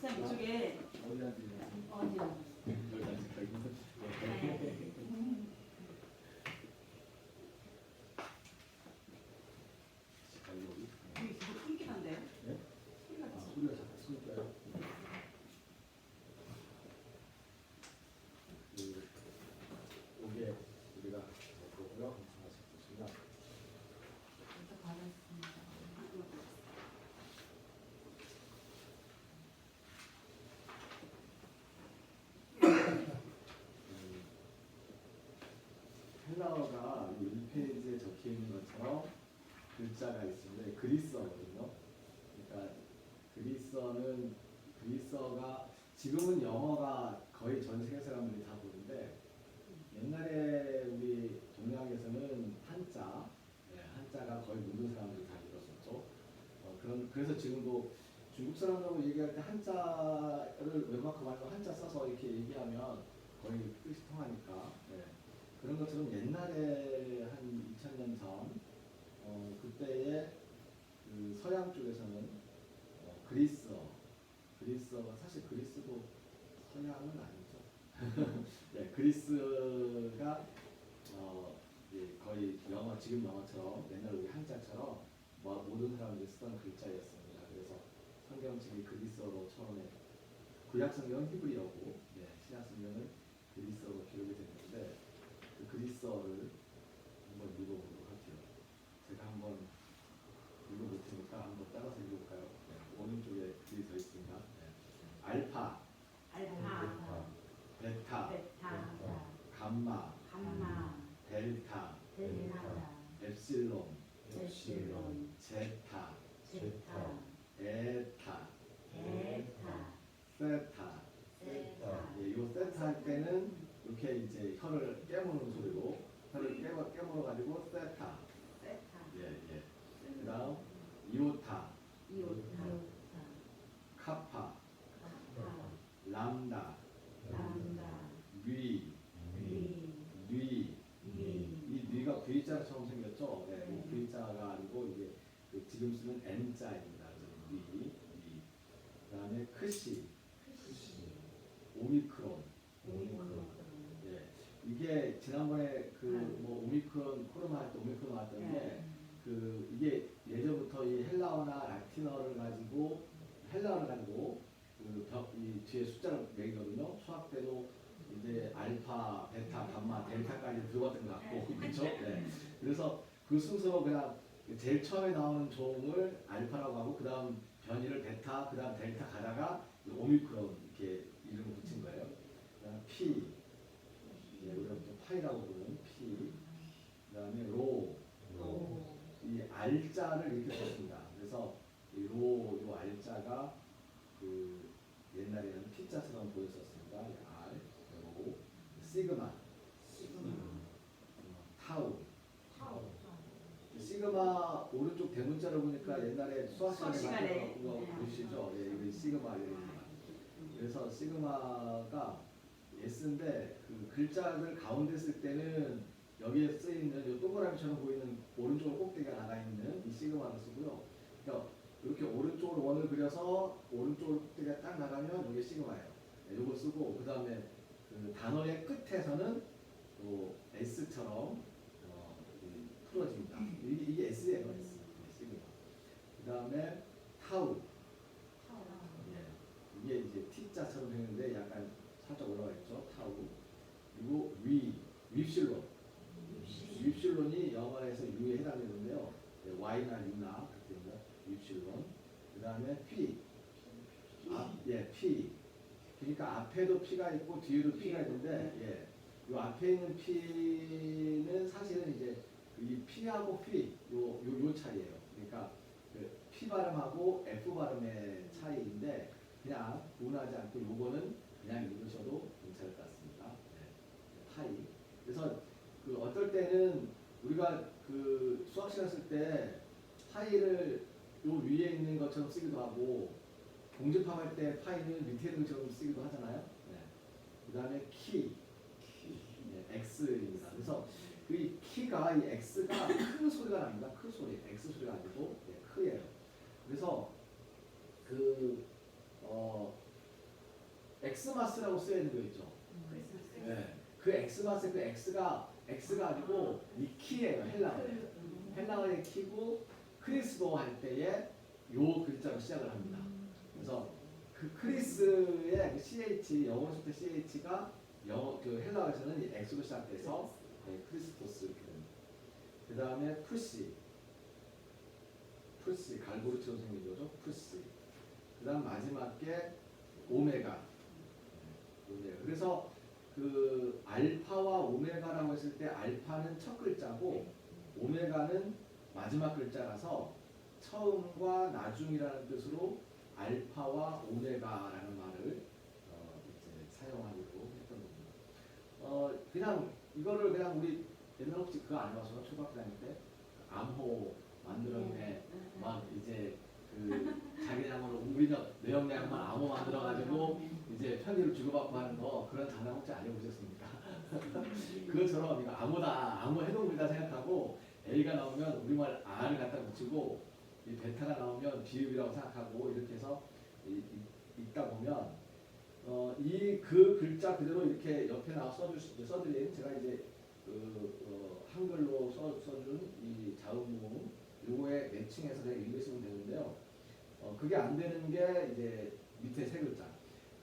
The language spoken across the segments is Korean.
목사님 이쪽에 어디 앉으세요? 어디요? 여기 앉으세요. 여기 되게 풍기한데? 네? 아, 소리가 자꾸 쓰니까요. 이게 우리가 보고요. 하나씩 보시면 헬라어가 1페이지에 적혀 있는 것처럼 글자가 있습니다. 그리스어거든요. 그러니까 그리스어가 지금은 영어가 거의 전 세계 사람들이 다 보는데 옛날에 우리 동양에서는 한자가 거의 모든 사람들이 다 읽었었죠. 그래서 지금도 중국 사람하고 얘기할 때 한자를 외국어 말고 한자 써서 이렇게 얘기하면 거의 뜻이 통하니까. 네. 그런 것처럼 옛날에 한 2000년 전 그때의 그 서양 쪽에서는 그리스어가 사실 그리스도 서양은 아니죠. 네, 그리스가 예, 거의 영어 지금 영어처럼 옛날 우리 한자처럼 모든 사람들이 쓰던 글자였습니다. 그래서 성경책이 그리스어로 처음에 구약 성경은 히브리어고 신약 성경은 그리스어로 기록이 됐는데 그 그리스어를 한번 읽어보도록 할게요. 제가 한번 읽어볼 테니까 한번 따라서 읽어볼까요? 네, 오른쪽에 글이 더 있습니다. 네. 알파, 베타, 감마, 델타, 엡실론, 제타, 에타, 세타. 예, 요 세타 할 때는 이렇게 이제 혀를 깨무는 소리로 혀를 깨물어 가지고 세타. 예. 그다음 이오타, 카파, 람다, 뉘. 이 뉘가 V자로 처음 생겼죠. 네, 이 V자가 아니고 이게 지금 쓰는 N자입니다. 뉘. 그다음에 크시, 오미크론. 예, 이게 지난번에 오미크론 코로나 할 때 오미크론 나왔던데 이게 예전부터 이 헬라어나 라틴어를 가지고 이 뒤에 숫자를 매기거든요. 수학 때도 이제 알파, 베타, 감마, 델타까지 들어갔던 것 같고, 그렇죠? 네. 그래서 그 순서로 그냥 제일 처음에 나오는 종을 알파라고 하고, 그 다음 변이를 베타, 그 다음 델타 가다가 오미크론 이렇게 이름을 붙인 거예요. 그다음 P, 우리가 또 파이라고 부르는 P, 그다음에 로, 이 R자를 이렇게 썼습니다. 그래서 이 요 R자가 그 옛날에는 P자처럼 보였었습니다. R, 로, 시그마, 타우. 시그마 오른쪽 대문자를 보니까 옛날에 수학 시간에 봤던 거 보시죠? 예, 이게 시그마 이름입니다. 그래서 시그마가 S인데 그 글자를 가운데 쓸 때는 여기에 쓰이는 이 동그라미처럼 보이는 오른쪽 꼭대기가 나가 있는 이 시그마를 쓰고요. 그러니까 이렇게 오른쪽으로 원을 그려서 오른쪽으로 꼭대기가 딱 나가면 이게 시그마예요. 이거 쓰고 그 다음에 그 단어의 끝에서는 또 S처럼 풀어집니다. 이게 S예요, S. 시그마. 그 다음에 타우. 예, 이게 이제 T자처럼 되는데 약간 살짝 올라가 있죠. 타우. 그리고 윕실론. 윕실론이 영어에서 U에 해당되는데요. Y나 U나 그때입니다. 윕실론. 그 다음에 P. P. 그러니까 앞에도 P가 있고 뒤에도 P가 있는데, 이 앞에 있는 P는 사실은 이제 이 P하고 P 요 차이예요. 그러니까 그 P 발음하고 F 발음의 차이인데 그냥 구분하지 않고 요거는 그냥 읽으셔도 괜찮을 것 같습니다. 파이. 그래서 그 어떨 때는 우리가 그 수학 시간 쓸 때 파이를 요 위에 있는 것처럼 쓰기도 하고 공집합할 때 파이는 밑에 있는 것처럼 쓰기도 하잖아요. 그 다음에 키. X입니다. 그래서 이 키가 이 X가 큰 소리가 납니다. 큰 소리. X 소리가 아니고 크예요. 그래서 엑스마스라고 쓰여 있는 거 있죠. 네. 그 엑스마스 그 X가 아니고 이 키예요. 헬라어의 키고 크리스도 할 때에 요 글자로 시작을 합니다. 그래서 그 크리스의 그 CH 영어로 쓸 때 CH가 영어 그 헬라어에서는 이 X로 시작돼서 네, 크리스토스 이렇게 됩니다. 그 다음에 푸시 갈고리처럼 생긴 거죠. 푸시. 그 다음 마지막 게 오메가. 그래서 그 알파와 오메가라고 했을 때 알파는 첫 글자고 오메가는 마지막 글자라서 처음과 나중이라는 뜻으로 알파와 오메가라는 말을 이제 사용하기로 했던 겁니다. 그냥 이거를 그냥 우리 옛날 혹시 그거 안 해봐서 초등학교 다닐 때 암호 만들었네 막 이제 그 자기네하고는 우리는 내형내양만 암호 만들어가지고 이제 편의를 주고받고 하는 거 그런 장난 혹시 안 해보셨습니까? 그것처럼 이거 암호 해동물이다 생각하고 A가 나오면 우리말 R을 갖다 붙이고 이 베타가 나오면 비읍이라고 생각하고 이렇게 해서 읽다 보면 이 그 글자 그대로 이렇게 옆에 나와 써드린 제가 이제 한글로 써준 이 자음모음 요거에 매칭해서 내가 읽으시면 되는데요. 그게 안 되는 게 이제 밑에 세 글자.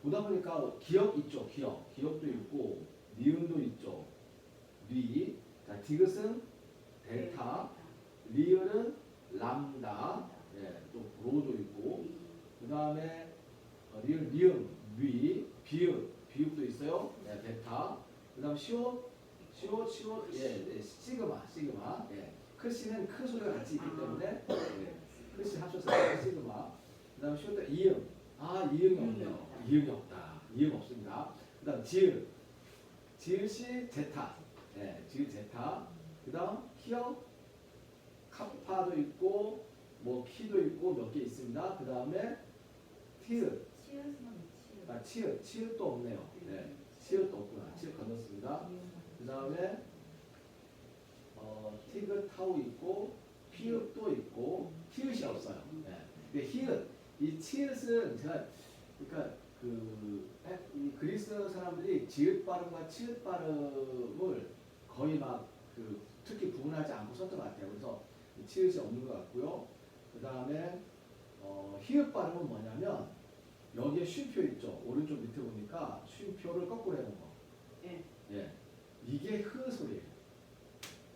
보다 보니까 기억 있죠. 기억도 있고 니은도 있죠. 리. 자, 디귿은 델타, 리을은 람다, 예, 또 로도 있고, 그 다음에 리을 미음, 위, 비읍도 있어요. 예, 베타. 그 다음 시옷, 예, 시그마, 예. 크시는 큰 소리가 같이 있기 때문에 예, 크시 합쳐서 시그마. 그 다음 시옷도 이음, 이음이 없네요. 이음이 없다. 이음 없습니다. 그 다음 지읒이 제타, 예, 지읒 제타. 그 다음 키어, 카파도 있고 뭐 키도 있고 몇 개 있습니다. 그 다음에 티읕, 치읓도 없네요. 네, 치읓도 없구나. 치읓 건넜습니다. 그 다음에 티귿 타우 있고 피읒도 있고 히읗이 없어요. 네. 근데 히읗, 이 치읓은 제가 그러니까 이 그리스 사람들이 지읒 발음과 치읓 발음을 거의 막 특히 구분하지 않고 썼던 것 같아요. 그래서 치읓이 없는 것 같고요. 그 다음에 히읗 발음은 뭐냐면 여기에 쉼표 있죠. 오른쪽 밑에 보니까 쉼표를 거꾸로 해놓은 거. 예, 이게 흐 소리예요.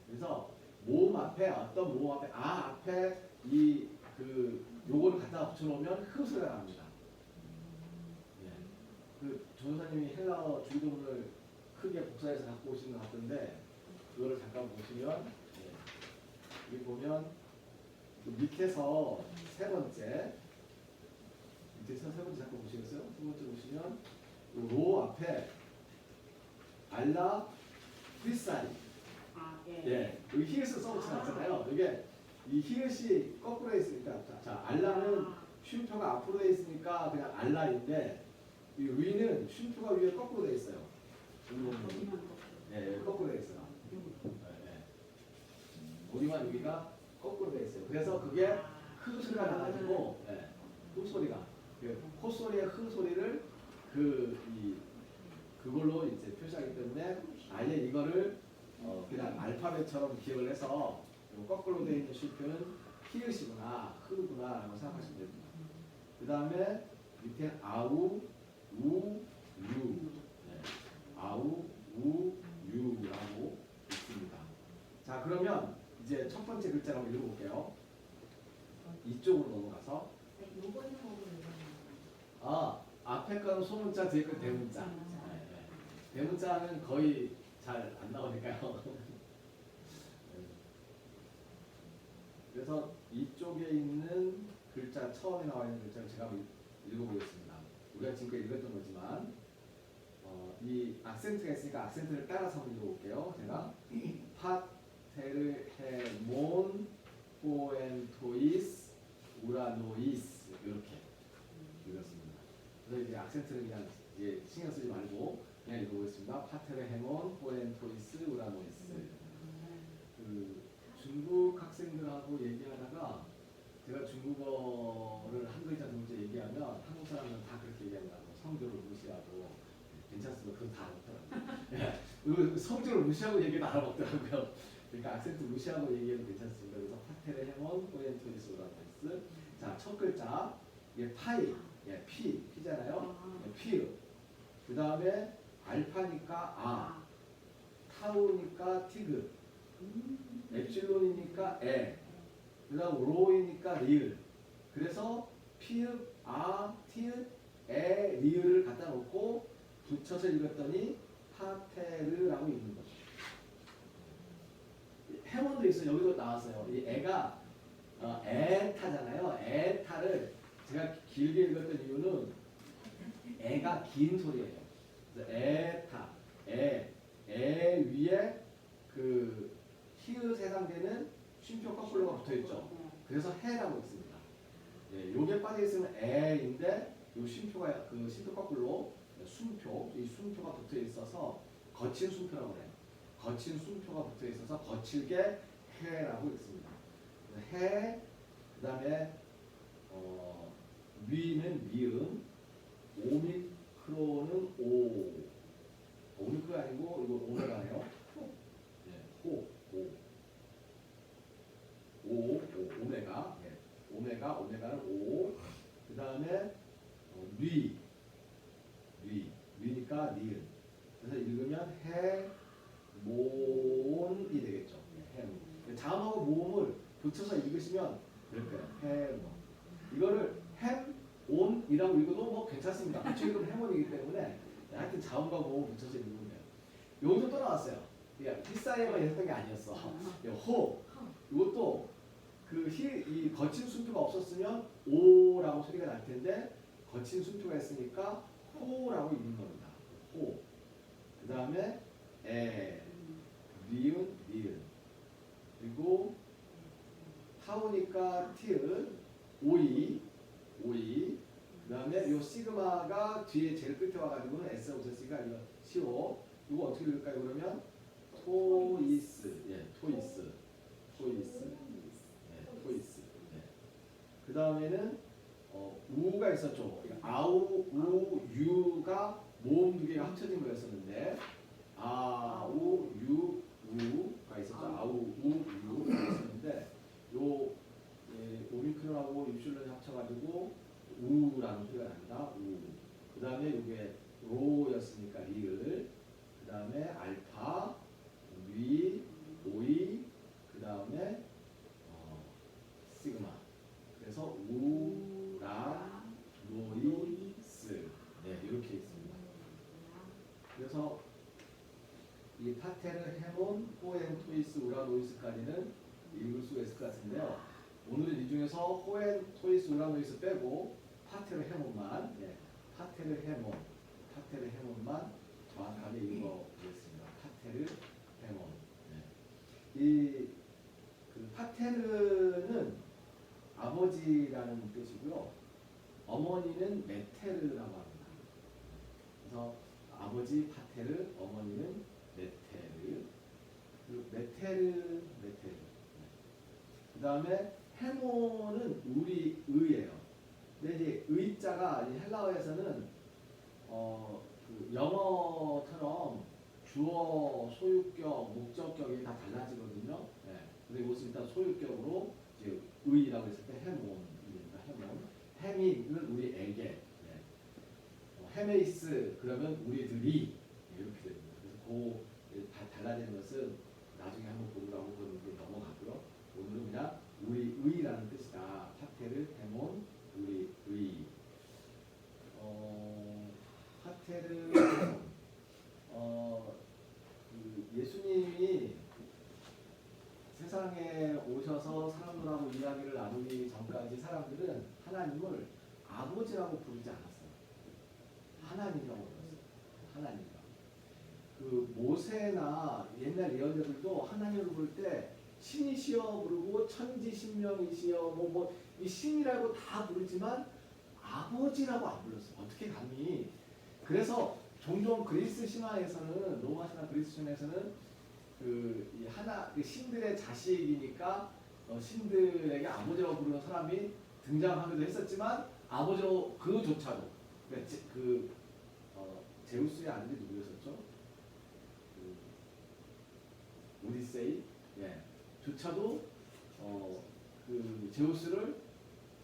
그래서 모음 앞에 어떤 모음 앞에 앞에 요거를 갖다 붙여놓으면 흐 소리가 납니다. 예, 그 전사님이 헬라어 주기도문을 크게 복사해서 갖고 오신 것 같은데 그거를 잠깐 보시면 여기 보면 그 밑에서 세 번째 잠깐 보시겠어요? 세 번째 보시면 로 앞에 알라 프리사리 예, 여기 히읗을 써놓지 않잖아요. 이게 이 히읗이 거꾸로 있으니까 자 알라는 쉼표가 앞으로 돼 있으니까 그냥 알라인데 이 위는 쉼표가 위에 거꾸로 돼 있어요. 예, 거꾸로 돼 있어요. 여기만 여기가 거꾸로 돼 있어요. 그래서 그게 흐 소리가 나가지고 흐 소리가 콧소리의 흐 소리를 그걸로 이제 표시하기 때문에 아예 이거를 그냥 알파벳처럼 기억을 해서 거꾸로 되어 있는 쉼표는 히읗이구나, 흐구나라고 생각하시면 됩니다. 그 다음에 밑에 아우, 우, 유, 아우, 우, 유라고 있습니다. 자, 그러면 이제 첫 번째 글자를 한번 읽어볼게요. 이쪽으로 넘어가서 앞에 거는 소문자, 뒤에 거는 대문자. 대문자는 거의 잘 안 나오니까요. 그래서 이쪽에 있는 글자, 처음에 나와 있는 글자를 제가 한번 읽어보겠습니다. 우리가 지금까지 읽었던 거지만 이 악센트가 있으니까 악센트를 따라서 한번 읽어볼게요. 제가 파테르헤몬 포엔토이스 우라노이스 이렇게 읽었습니다. 그래서 이제 악센트를 그냥 이제 신경 쓰지 말고 그냥 읽어보겠습니다. 파테르헤몬 포엔토이스 우라노이스. 중국 학생들하고 얘기하다가 제가 중국어를 한 글자 두 글자 얘기하면 한국 사람은 다 그렇게 얘기한다고 성경 성조를 무시하고 괜찮습니다. 그건 다 알았더라고요. 그 성조를 무시하고 얘기도 알아먹더라고요. 그러니까 악센트 무시하고 얘기해도 괜찮습니다. 그래서 파테르 헤몬 포엔토리스 오라노이스. 자, 첫 글자 이게 파이, 예, 피잖아요. 예, 피읍. 그 다음에 알파니까 아, 타우니까 티그, 엡실론이니까 에, 그 다음 로이니까 리을. 그래서 피읍, 아, 티읍, 에, 리을을 갖다 놓고 붙여서 읽었더니 파테르라고 읽는 거죠. 해몬도 있어요. 여기도 나왔어요. 이 애가 에타잖아요. 에타를 제가 길게 읽었던 이유는 애가 긴 소리예요. 그래서 에타, 에 위에 그 히읗 해당되는 쉼표 거꾸로가 붙어 있죠. 그래서 해라고 있습니다. 예, 요게 빠져 있으면 에인데 요 쉼표가 그 쉼표 거꾸로 숨표, 이 숨표가 붙어 있어서 거친 숨표라고 해요. 거친 숨표가 붙어 있어서 거칠게 해라고 읽습니다. 해, 그 다음에 위는 미음, 오미크론은 오. 오미크론 아니고 이거 오메가네요. 네, 오메가. 네, 오메가는 오. 그 다음에 위니까 니은. 그래서 읽으면 해몬이 되겠죠. 해몬. 자음하고 모음을 붙여서 읽으시면 될 거예요. 해몬. 이거를 햄온이라고 읽어도 뭐 괜찮습니다. 붙여 읽으면 해몬이기 때문에 하여튼 자음과 모음 붙여서 읽으면 돼요. 여기도 또 나왔어요. 히사이어가 했던 게 아니었어. 호. 이것도 이 거친 숨표가 없었으면 오라고 소리가 날 텐데 거친 숨표가 있으니까 호라고 읽는 겁니다. 호. 그 다음에 에, 리은, 니은. 그리고 타오니까 티은, 오이. 그 다음에 요 시그마가 뒤에 제일 끝에 와가지고는 S라고 썼으니까 이거 시오. 이거 어떻게 읽을까요? 그러면 토이스. 예, 토이스. 예. 그 다음에는 우가 있었죠. 아우, 우, 유가 모음 두 개가 합쳐진 거였었는데 아우, 유, 우가 있었죠. 아우, 우, 유가 있었는데 요 오미크론하고 입슐론이 합쳐가지고 우라는 소리가 납니다. 우. 그 다음에 이게 로였으니까 리을. 그 다음에 알파, 위, 오이. 그 다음에 시그마. 그래서 우라, 노이스. 네, 이렇게 있습니다. 그래서 이 파테르, 헤몬, 호엔, 토이스, 우라, 노이스까지는 읽을 수가 있을 것 같은데요. 오늘은 이 중에서 호엔, 토이스, 우라, 노이스 빼고 파테르, 헤몬만, 파테르, 헤몬만 정확하게 읽어보겠습니다. 파테르, 헤몬. 그 파테르는 아버지라는 뜻이고요. 어머니는 메테르라고 합니다. 그래서 아버지 파테르, 어머니는 메테르. 메테르. 그 다음에 헤몬은 우리 의예요. 근데 이제 의자가 헬라어에서는 그 영어처럼 주어, 소유격, 목적격이 다 달라지거든요. 근데 이것은 일단 소유격으로 이제 의라고 했을 때 헤몬입니다. 헤민은 우리에게. 헤메이스 그러면 우리들이 이렇게 됩니다. 그래서 다 달라지는 것은 나중에 한번 보느라고 그런 게 넘어가고요. 오늘은 그냥 우리의라는 뜻이다. 파테르, 헤몬, 우리의. 파테르, 예수님이 세상에 오셔서 사람들하고 이야기를 나누기 전까지 사람들은 하나님을 아버지라고 부르지 않았어요. 하나님이라고 불렀어요. 하나님이라고. 그 모세나 옛날 예언자들도 하나님을 부를 때 신이시여 부르고 천지신명이시여 이 신이라고 다 부르지만 아버지라고 안 불렀어요. 어떻게 감히? 그래서 종종 그리스 신화에서는 로마 신화 그리스 신화에서는 그 신들의 자식이니까 신들에게 아버지라고 부르는 사람이 등장하기도 했었지만 아버지로 그조차도 그 제우스의 아들이 누구였었죠? 오디세이, 예, 조차도 그 제우스를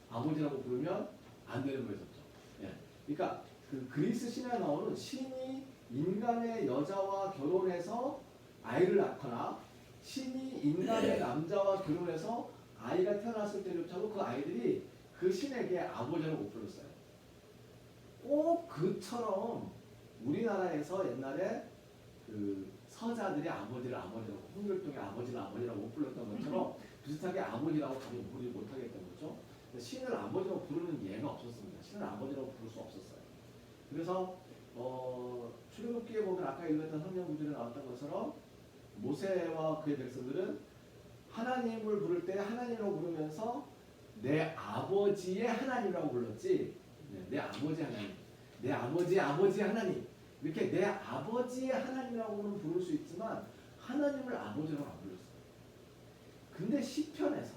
아버지라고 부르면 안 되는 거였었죠. 예, 그러니까 그 그리스 신화에 나오는 신이 인간의 여자와 결혼해서 아이를 낳거나 신이 인간의 남자와 결혼해서 아이가 태어났을 때조차도 그 아이들이 그 신에게 아버지라고 못 불렀어요. 꼭 그처럼 우리나라에서 옛날에 그 서자들이 아버지를 아버지라고, 홍길동의 아버지를 아버지라고 못 불렀던 것처럼 비슷하게 아버지라고 감히 부르지 못하겠던 거죠. 신을 아버지라고 부르는 예가 없었습니다. 신을 아버지라고 부를 수 없었어요. 그래서 출애굽기에 보면 아까 읽었던 성경 구절에 나왔던 것처럼 모세와 그의 백성들은 하나님을 부를 때 하나님이라고 부르면서 내 아버지의 하나님이라고 불렀지, 내 아버지 하나님, 내 아버지의 아버지 하나님, 이렇게 내 아버지의 하나님이라고는 부를 수 있지만 하나님을 아버지라고 안 불렀어요. 근데 시편에서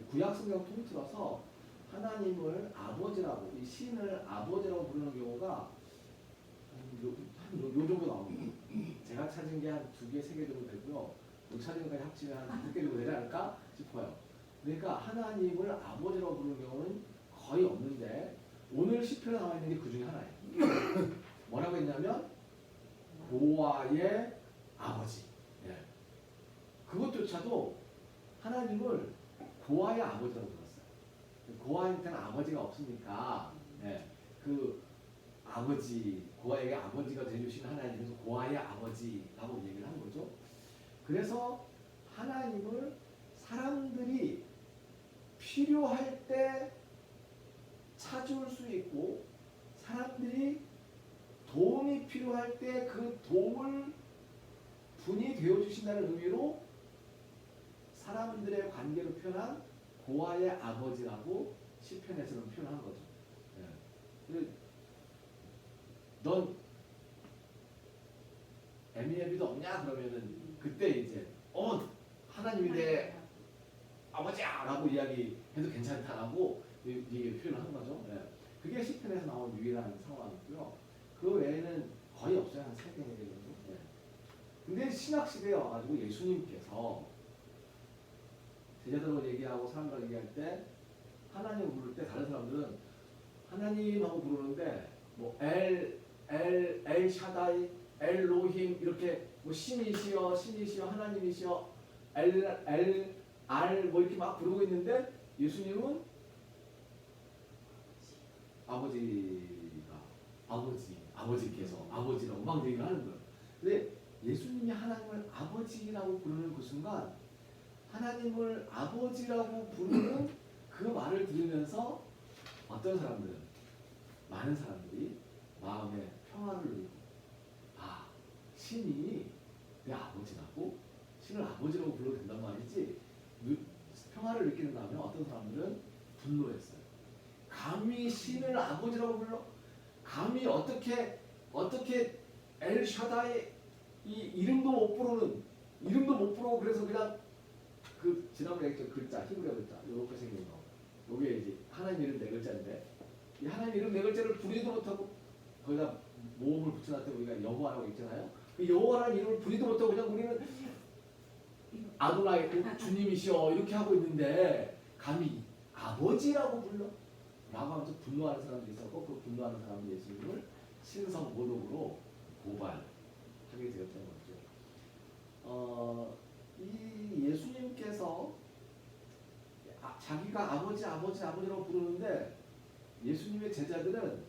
구약 성경 통틀어서 하나님을 아버지라고, 이 신을 아버지라고 부르는 경우가 요 정도 나옵니다. 제가 찾은 게 한 2개, 3개 정도 되고요. 못 찾은 것까지 합치면 한 5개 정도 되지 않을까 싶어요. 그러니까 하나님을 아버지라고 부르는 경우는 거의 없는데 오늘 시편에 나와 있는 게 그 중에 하나예요. 뭐라고 했냐면 고아의 아버지. 예. 그것조차도 하나님을 고아의 아버지라고 불렀어요. 고아한테는 아버지가 없으니까, 예, 그 아버지, 고아에게 아버지가 되주신 하나님께서 고아의 아버지라고 얘기를 한 거죠. 그래서 하나님을 사람들이 필요할 때 찾을 수 있고, 사람들이 도움이 필요할 때 그 도움을 분이 되어주신다는 의미로 사람들의 관계로 표현한 고아의 아버지라고 시편에서는 표현한 거죠. 예. 넌 애미애비도 없냐? 그러면은 그때 이제 하나님이 내 아버지야! 라고 이야기해도 괜찮다라고 이게 표현을 한 거죠. 예. 그게 시편에서 나온 유일한 상황이고요. 그 외에는 거의 없어요. 한 3개, 4개 정도. 예. 근데 신학시대에 와가지고 예수님께서 제자들하고 얘기하고 사람들하고 얘기할 때 하나님을 부를 때 다른 사람들은 하나님하고 부르는데 뭐 엘 샤다이, 엘로힘 이렇게 뭐 신이시여 하나님이시여 알 뭐 이렇게 막 부르고 있는데 예수님은 아버지께서 아버지라고 막 얘기를 하는 거예요. 근데 예수님이 하나님을 아버지라고 부르는 그 순간 하나님을 아버지라고 부르는 그 말을 들으면서 어떤 사람들은, 많은 사람들이 마음에 평화를 누리고, 신이 내 아버지라고? 신을 아버지라고 불러도 된단 말이지. 평화를 느끼는 다음에 어떤 사람들은 분노했어요. 감히 신을 아버지라고 불러? 감히 어떻게 엘 샤다이 이 이름도 못 부르고 그래서 그냥 그 지난번에 했죠. 글자, 히브리어 글자 이렇게 생긴 거. 요게 이제 하나님 이름 4글자인데 이 하나님 이름 4글자를 부르지도 못하고 거기다 모음을 붙여놨을 때 우리가 여호와라고 있잖아요. 그 여호와라는 이름을 부르지도 못하고 그냥 우리는 아도나이 주님이시여 이렇게 하고 있는데 감히 아버지라고 불러? 라고 하면서 분노하는 사람도 있었고 그 분노하는 사람은 예수님을 신성모독으로 고발하게 되었던 거죠. 이 예수님께서 자기가 아버지라고 부르는데 예수님의 제자들은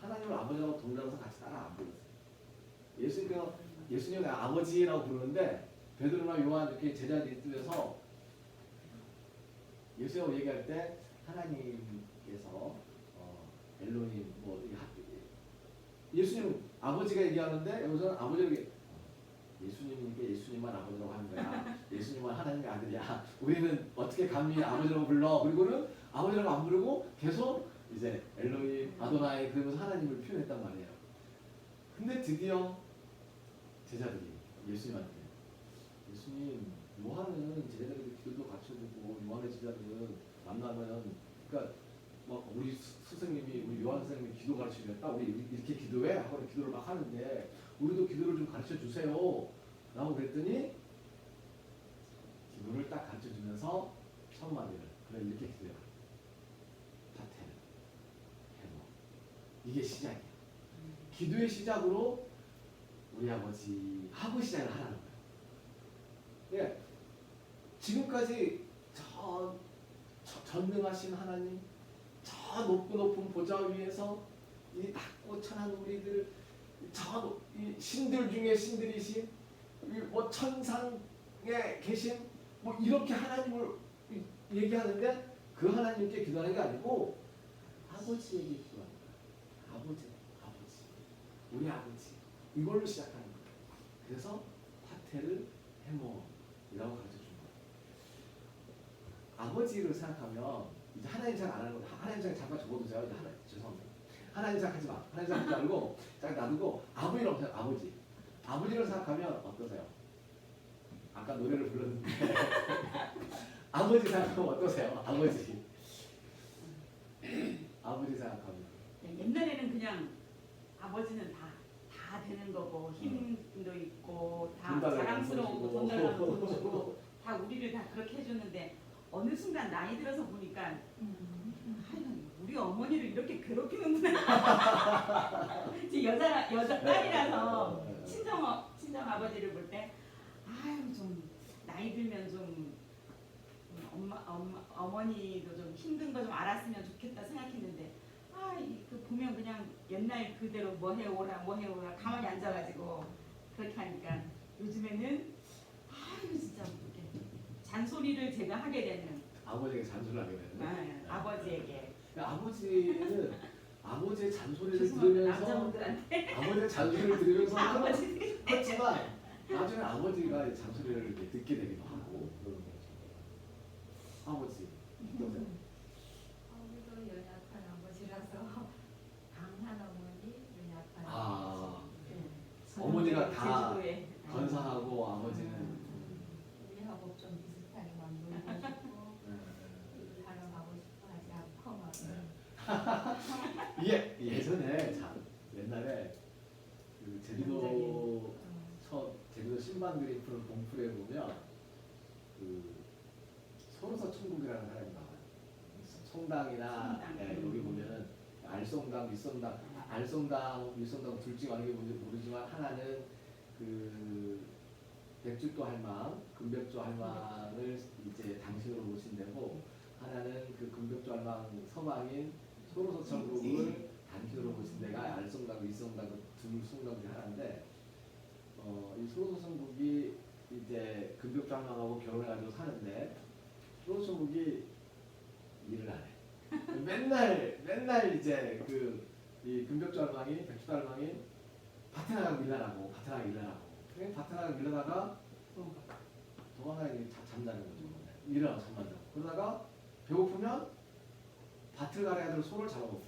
하나님을 아버지라고 동일하면서 같이 따라 안 불렀어요. 예수님을 아버지라고 부르는데 베드로나 요한 이렇게 제자들이 뜨면서 예수님하고 얘기할 때 하나님께서 엘로힘 예수님 아버지가 얘기하는데 여기서는 아버지를 예수님이니까 예수님만 아버지라고 하는 거야. 예수님은 하나님의 아들이야. 우리는 어떻게 감히 아버지라고 불러? 그리고는 아버지라고 안 부르고 계속 이제 엘로힘, 아도나이 그러면서 하나님을 표현했단 말이에요. 근데 드디어 제자들이 예수님한테 예수님 요한은 제자들에게 기도도 갖춰주고 요한의 제자들은 만나면 그러니까 우리 스승님이 우리 요한 선생님이 기도 가르치셨다. 우리 이렇게 기도해 하고 기도를 막 하는데 우리도 기도를 좀 가르쳐 주세요. 라고 그랬더니 기도를 딱 가르쳐 주면서 첫 마디를 그래 이렇게 기도해라. 파테르 헤모 이게 시작이야. 기도의 시작으로 우리 아버지 하고 시작을 하라는 거예요. 예, 지금까지 전능하신 하나님, 저 높은 보좌 위에서 이 낮고 천한 우리들, 이 신들 중에 신들이신, 뭐 천상에 계신, 뭐 이렇게 하나님을 얘기하는데 그 하나님께 기도하는 게 아니고 아버지에게 기도하는 거예요. 아버지, 우리 아버지. 이걸로 시작하는 거예요. 그래서 파테르 헤모이라고 가르쳐 준 거예요. 아버지를 생각하면 이제 하나님 생각 안 하는 거. 하나님 생각 잠깐 적어두세요. 이제 죄송합니다. 하나님 생각하지 마. 하나님 생각하지 말고 잠깐 놔두고 아버지라고 생각. 아버지를 생각하면 어떠세요? 아까 노래를 불렀는데 아버지 생각하면 어떠세요? 아버지 생각하면 옛날에는 그냥 아버지는 다 되는 거고 힘도 있고 다 자랑스러우고 돈 달라고 돈 주고 다 우리를 다 그렇게 해줬는데 어느 순간 나이 들어서 보니까 우리 어머니를 이렇게 괴롭히는구나. 제 여자 딸이라서 친정 아버지를 볼 때 아유 좀 나이 들면 좀 어머니도 좀 힘든 거 좀 알았으면 좋겠다 생각했는데 그 보면 그냥 옛날 그대로 뭐 해오라 가만히 앉아가지고 그렇게 하니까 요즘에는 진짜 이렇게 잔소리를 제가 하게 되는 아버지에게 잔소리를 하게 되는 아버지에게 아버지는 아버지의 잔소리를 죄송합니다. 들으면서 남자분들한테 아버지의 잔소리를 들으면서 아버지 하지만 나중에 아버지가 잔소리를 이렇게 듣게 되기도 하고 그런 거죠. 아버지 어떠세요? 아무도 연약한 아버지라서 강한 어머니, 연약한 아, 아버지. 어머니가 다 제주도에 건사하고 아버지는 우리하고 좀 비슷하게 막 놀고 싶고 일하러 가고 싶어 하지 않고 막 이게 예전에 옛날에 그 제주도 신반들이 푸는 봉풀에 보면 그 소로서 천국이라는 사람이 나와요. 성당이나 여기 보면은 알성당, 윗성당 둘 중에 어느 게 뭔지 모르지만 하나는 그 백주도 할망, 금백조 할망을 이제 당신으로 모신 데고 하나는 그 금백조 할망 서방인 소로서 천국을 단신으로 모신 데가 알성당, 윗성당 둘 성당 중에 하나인데 이 소로서 천국이 이제 금백조 할망하고 결혼해가지고 사는데 소로서 천국이 일을 안 해. 맨날 이제 이 금벽조 할망이 백주도 할망이 밭에 나가고 밀라라고 그냥 밭에 나가고 밀라다가 도망가니 잠자는 거죠. 일어나서 잠만 자고 그러다가 배고프면 밭을 갈아야 될 소를 잡아먹고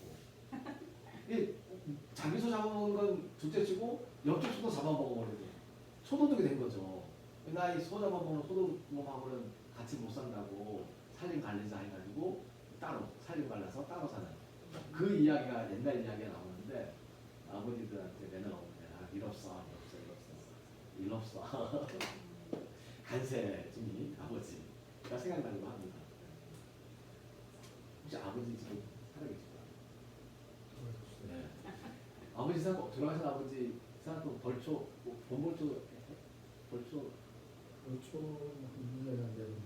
자기 소 잡아먹은 건 둘째치고 옆집 소도 잡아먹어버리고 소도둑이 된 거죠. 나 이 소 잡아먹는 소도둑하고는 같이 못 산다고 살림 관리자 해가지고 따로 살림 관리해서 따로 사는 그 이야기가 옛날 이야기가 나오는데 아버지들한테 맨날 오는데 일 없어 간세중이 아버지가 생각나기도 합니다. 혹시 아버지 지금 살아계실까요? 네. 아버지 생각 돌아가신 아버지 생각도 벌초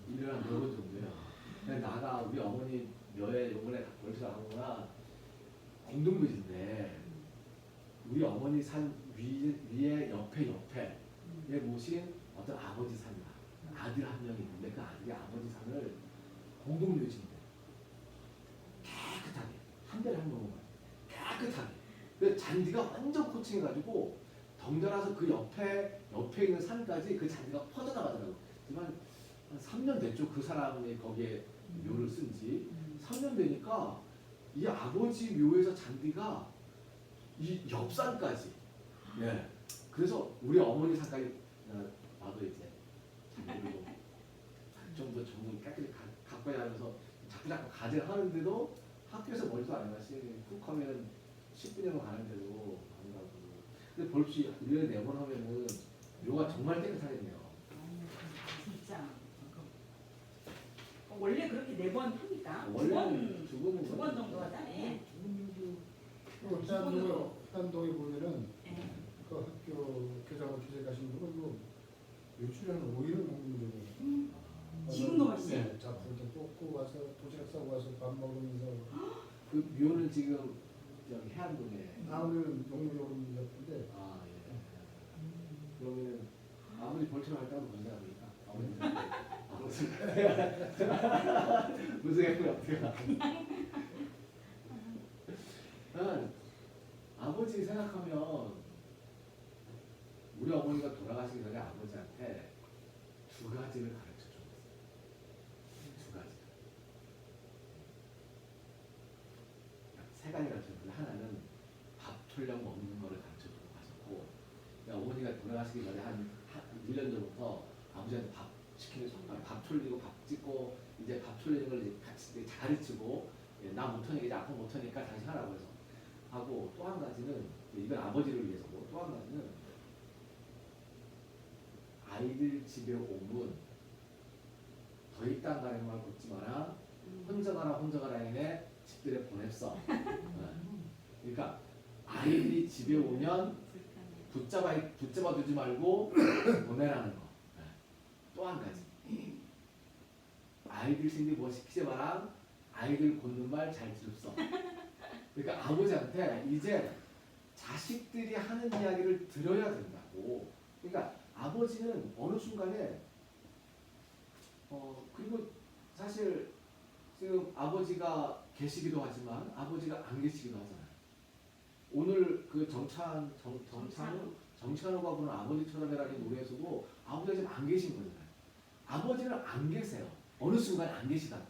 일을 한 몇 번 정도야. 근데 나가 우리 어머니 묘에 요번에 벌초를 하는구나. 공동묘지인데 우리 어머니 산 위에 옆에 모신 어떤 아버지 산이다. 아들 한 명이 있는데 그 아들이 아버지 산을 공동묘지인데 깨끗하게 한 달에 한 번만 깨끗하게 그 잔디가 완전 코칭해가지고 덩달아서 그 옆에 있는 산까지 그 잔디가 퍼져나가더라고. 하지만 한 3년 됐죠. 그 사람이 거기에 묘를 쓴지 3년 되니까 이 아버지 묘에서 잔디가 이 옆산까지. 예. 그래서 우리 어머니 산까지 나도 이제 잔디를 좀더 전부 깨끗이 갖고 하면서 자꾸 가지를 하는데도 학교에서 멀지도 않은 것이 훅 하면은 10분이면 가는데도 안 가고. 근데 벌써 1년에 4번 하면은 묘가 정말 깨끗하겠네요. 진짜. 원래 그렇게 4번 합니까? 원래는 두 번은 두 번 정도 하잖아요. 흑단동에 보면은 네. 그 학교 교장을 기재하시는 분은 뭐 일주일에 한 5일은 먹는 거고. 지금도 맛있어요? 네, 잡풀 때 뽑고 와서 도시락 싸고 와서 밥 먹으면서. 그 묘는 지금 저기 해안동에. 다음에는 용문역으로 옆인데. 아 예. 그러면은 아무리 벌처를 할 때도 건강합니까? 무슨 무슨 어때요? 나는 아버지 생각하면 우리 어머니가 돌아가시기 전에 아버지한테 두 가지를 가르쳐 줬어요. 두 가지. 세 가지 가르쳐 줬는데 하나는 밥 촐령 먹는 거를 가르쳐 주고 가셨고, 그러니까 어머니가 돌아가시기 전에 한 1년 전부터 아버지한테 밥 시키는 밥 촐리고 밥 짓고 이제 밥 촐리는 걸 이제 같이 이제 가르치고, 예, 나 못하니까 이제 앞으로 못하니까 당신 하라고 해서 하고, 또 한 가지는 이건 아버지를 위해서고, 또 한 가지는 아이들 집에 오면 더 있다 가는 말 걷지 마라, 혼자 가라 해내 집들에 보냈어. 그러니까 아이들이 집에 오면 붙잡아 두지 말고 보내라는 거. 또 한 가지, 아이들 생리 뭐 시키지 마라, 아이들 걷는 말 잘 들읍소. 그러니까 아버지한테 이제 자식들이 하는 이야기를 들어야 된다고. 그러니까 아버지는 어느 순간에 그리고 사실 지금 아버지가 계시기도 하지만 아버지가 안 계시기도 하잖아요. 오늘 그 정찬호가 부른 아버지처럼 해라는 노래에서도 아버지가 지금 안 계신 거잖아요. 아버지는 안 계세요. 어느 순간 안 계시다고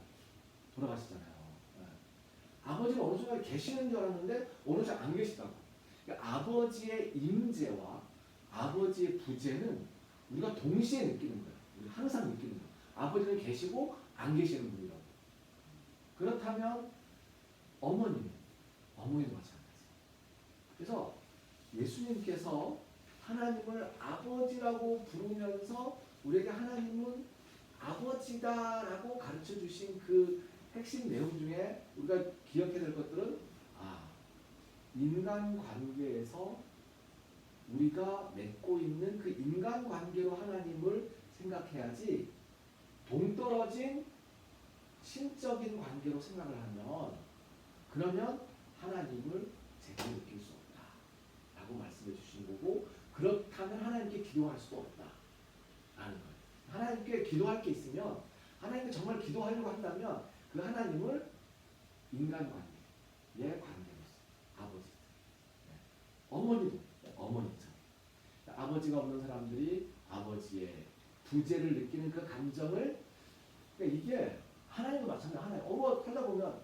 돌아가시잖아요. 네. 아버지는 어느 순간 계시는 줄 알았는데 어느 순간 안 계시다고. 그러니까 아버지의 임재와 아버지의 부재는 우리가 동시에 느끼는 거예요. 우리 항상 느끼는 거예요. 아버지는 계시고 안 계시는 분이라고. 그렇다면 어머니도 마찬가지. 그래서 예수님께서 하나님을 아버지라고 부르면서 우리에게 하나님은 아버지다라고 가르쳐 주신 그 핵심 내용 중에 우리가 기억해야 될 것들은, 인간관계에서 우리가 맺고 있는 그 인간관계로 하나님을 생각해야지, 동떨어진 신적인 관계로 생각을 하면 그러면 하나님을 제대로 느낄 수 없다라고 말씀해 주신 거고, 그렇다면 하나님께 기도할 수도 없다라는 거예요. 하나님께 기도할 게 있으면, 하나님께 정말 기도하려고 한다면 그 하나님을 인간관계의 관계로서, 아버지, 어머니죠. 아버지가 없는 사람들이 아버지의 부재를 느끼는 그 감정을, 그러니까 이게 하나님도 마찬가지로 하나님 살다 보면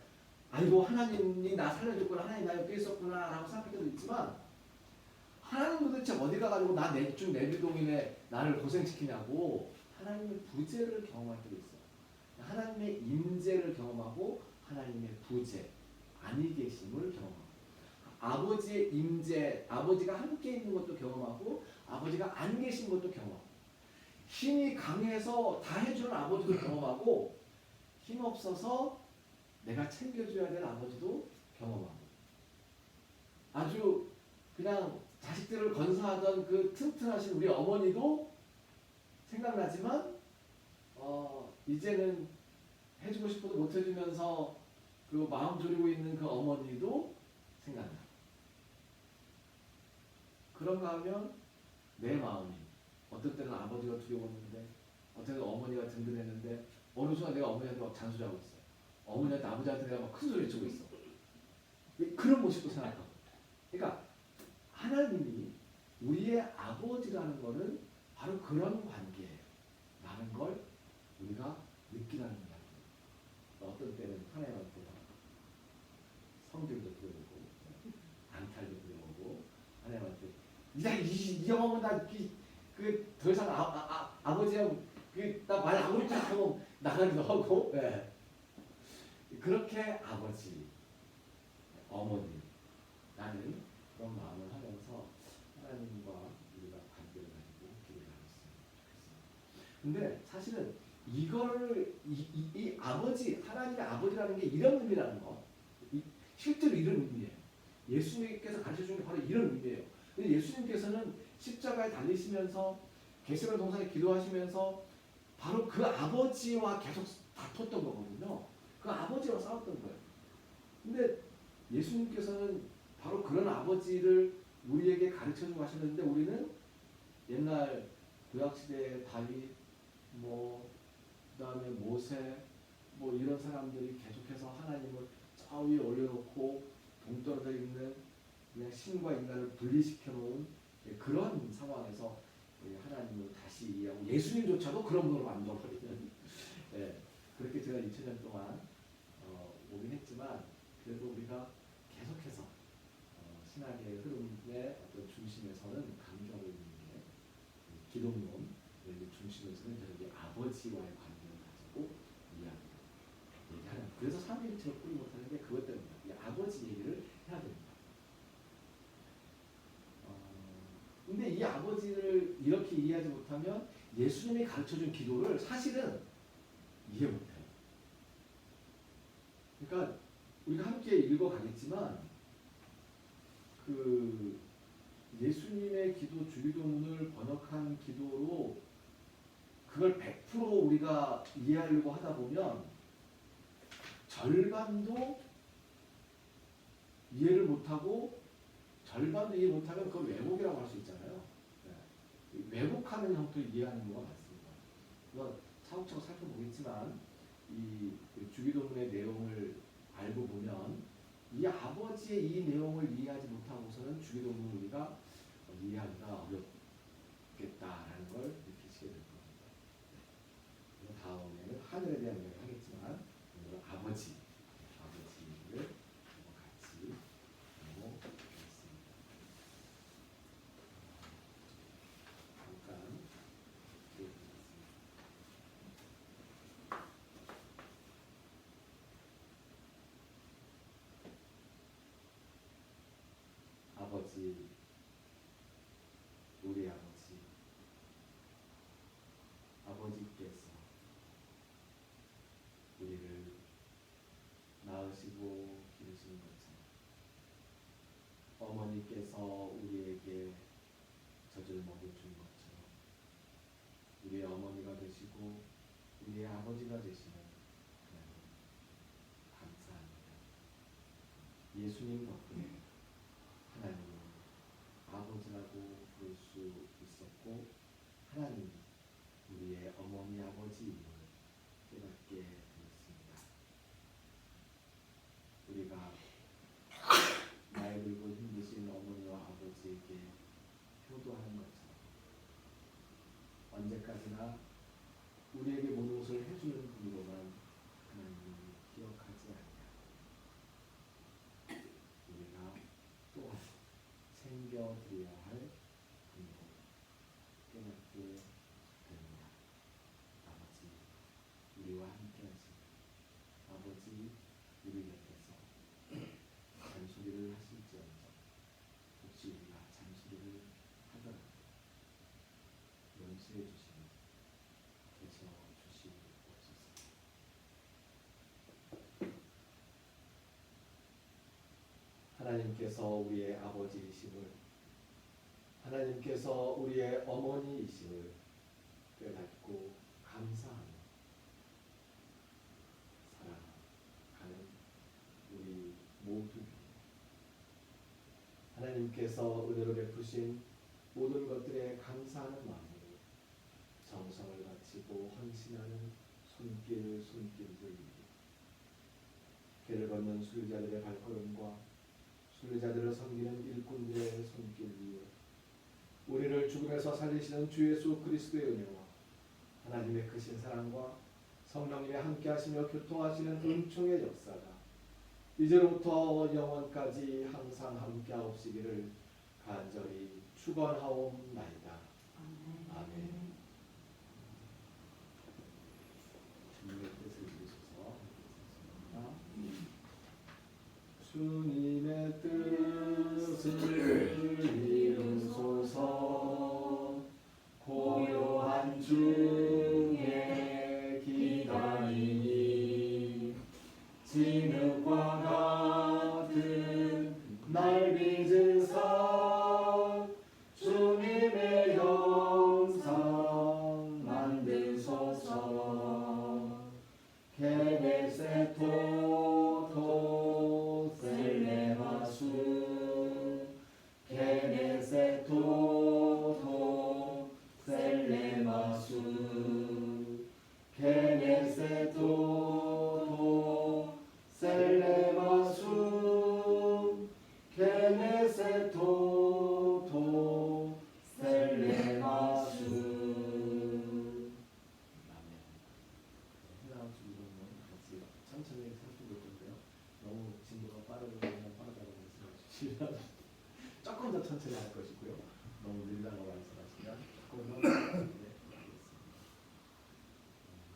아이고 하나님이 나 살려줬구나, 하나님 나 여기 있었구나 라고 생각할 때도 있지만, 하나님 도대체 어디 가가지고 나 내중 내비동인에 나를 고생시키냐고 하나님의 부재를 경험할 때도 있어요. 하나님의 임재를 경험하고 하나님의 부재, 아니 계심을 경험하고, 아버지의 임재, 아버지가 함께 있는 것도 경험하고 아버지가 안 계신 것도 경험하고, 힘이 강해서 다 해주는 아버지도 경험하고, 힘 없어서 내가 챙겨줘야 될 아버지도 경험하고, 아주 그냥 자식들을 건사하던 그 튼튼하신 우리 어머니도 생각나지만 이제는 해주고 싶어도 못 해주면서 그 마음 졸이고 있는 그 어머니도 생각나. 그런가 하면 내 마음이 어떤 때는 아버지가 두려웠는데, 어떤 때는 어머니가 든든했는데, 어느 순간 내가 어머니한테 막 잔소리하고 있어. 어머니한테 아버지한테 내가 막 큰 소리 치고 있어. 그런 모습도 생각하고. 그러니까 하나님이 우리의 아버지라는 것은 바로 그런 관계예요. 라는 걸 우리가 느끼라는 거예요. 어떤 때는 하나님한테 성질도 부려오고 안탈도 부려오고, 하나님한테 이 영혼은 더 이상 아버지하고 나 말 아무리 하고 나가기도 하고, 네. 그렇게 아버지, 어머니라는 그런 마음을 하면서 하나님과 우리가 관계를 가지고 기도를 나눴으면 좋겠어요. 근데 사실은 이거를 이 아버지, 하나님의 아버지라는 게 이런 의미라는 거, 실제로 이런 의미예요. 예수님께서 가르쳐 준 게 바로 이런 의미예요. 근데 예수님께서는 십자가에 달리시면서 겟세마네 동산에 기도하시면서 바로 그 아버지와 계속 다퉜던 거거든요. 그 아버지와 싸웠던 거예요. 근데 예수님께서는 바로 그런 아버지를 우리에게 가르쳐주고 하셨는데 우리는 옛날 구약시대의 다윗, 그다음에 모세, 이런 사람들이 계속해서 하나님을 저 위에 올려놓고 동떨어져 있는 그냥 신과 인간을 분리시켜 놓은 그런 상황에서 하나님을 다시 이해하고 예수님조차도 그런 분으로 만들어버리는 그렇게 제가 2000년 동안 오긴 했지만 그래도 우리가 계속해서 신학의 흐름의 어떤 중심에서는 강조하고 있는 게 기독론 중심에서는 계속 이 아버지와의 관계를 가지고 얘기하는 그래서 삼위일체를 꾸리 못하는 게 그것 때문이에요. 이 아버지 얘기를 해야 됩니다. 근데 이 아버지를 이렇게 이해하지 못하면 예수님이 가르쳐준 기도를 사실은 이해 못해요. 그러니까 우리가 함께 읽어가겠지만 그 예수님의 기도 주기도문을 번역한 기도로 그걸 100% 우리가 이해하려고 하다 보면 절반도 이해를 못하고 절반도 이해 못하면 그걸 왜곡이라고 할 수 있잖아요. 왜곡하는 형태로 이해하는 경우가 많습니다. 물론 차곡차곡 살펴보겠지만 이 주기도문의 내용을 알고 보면 이 아버지의 이 내용을 이해하지 못하고서는 주기도문을 우리가 이해하기가 어렵겠다라는 걸 느끼시게 될 겁니다. 다음에는 하늘에 대한 이야기를 하겠지만 오늘은 아버지를 같이 보고 있습니다. 잠깐 기억해보겠습니다. 아버지, 우리 아버지, 아버지께서 우리를 낳으시고 기르신 것처럼 어머니께서 우리에게 젖을 먹여준 것처럼 우리의 어머니가 되시고 우리의 아버지가 되시는 하나님 감사합니다. 예수님 덕분에 하나님을 아버지라고 부를 수 있었고 하나님이 우리의 어머니 아버지임을 깨닫게 되었습니다. 우리가 나이 들고 힘드신 어머니와 아버지에게 효도하는 것처럼 언제까지나 우리에게 모든 것을 해주는 분으로만 하나님을 기억하지 않냐. 우리가 또한 챙겨드려야 할 분으로 깨닫게 됩니다. 아버지, 우리와 함께 하시고 아버지, 우리 곁에서 잔소리를 하실지언정 혹시 우리가 잔소리를 하더라도 용서해 주시고 계셔 주시옵소서. 하나님께서 우리의 아버지이심을 하나님께서 우리의 어머니이심을 깨닫고 감사하며 살아가는 우리 모두 하나님께서 은혜로 베푸신 모든 것들에 감사하는 마음으로 정성을 바치고 헌신하는 손길들을 위해 길을 걷는 순례자들의 발걸음과 순례자들을 섬기는 일꾼들의 손길 위에 우리를 죽음에서 살리시는 주 예수 그리스도의 은혜와 하나님의 크신 사랑과 성령님의 함께하시며 교통하시는 은총의 역사가 이제로부터 영원까지 항상 함께하옵시기를 간절히 축원하옵나이다. 아멘. 주님의 뜻을 이루소서. 주님의 뜻을 이루소서. 고요한 중에 기다리니 진흙과 같은 날 빚으사 주님의 형상 만드소서. 게네세토토 셀레마수 게네세토토 셀레마수 게네세토토 셀레마수 게네세토토 셀레마수. 해당 주기도는 같이 천천히 살펴볼 건데요. 너무 진도가 빠르면 빠르다고 말씀해 주시면 조금 더 천천히 할 것이고요. 너무 느리다고 말씀하시면 조금 더 천천히 하겠습니다.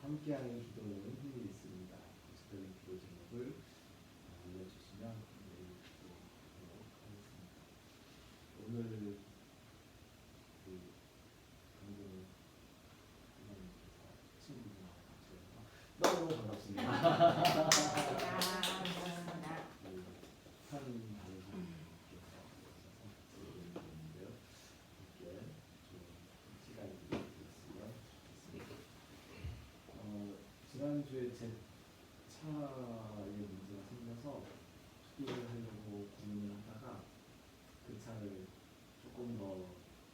함께하는 기도는 힘이 있습니다. 구체적인 기도 제목을 알려주시면 내일 기도하도록 하겠습니다. 오늘 그 강동 부모님께서 친구분하고 같이 해서 너무 반갑습니다. 한 달분께서 오셨는데요. 함께 좋은 시간이 되었으면 좋겠습니다. 지난주에 제 차에 문제가 생겨서 수리를 하려고 고민을 하다가 그 차를 조금 더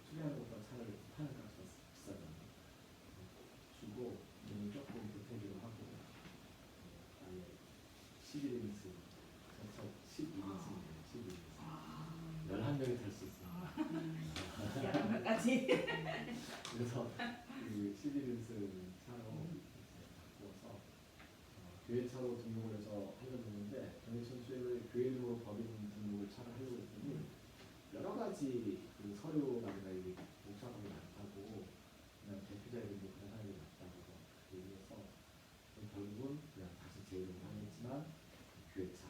수리하는 것보다 차를 파는 값이 비싸잖아요. 주고 돈을 조금 보태기로 하고 아예 11인승 전차 12인승이에요. 11인승 11명이 탈 수 있습니다. 여러분까지. 그래서 그 11인승 차로 바꾸어서 교회차로 등록을 해서 하려고 했는데 정해천수회를 교회로 법인 등록을 차를 하려고 했더니 여러 가지 그 서류라든가 이게 복잡하게 많다고 그냥 대표자 이름으로 하는 게 낫다고 얘기해서 결국은 그냥 다시 재이름을 하겠지만 교회차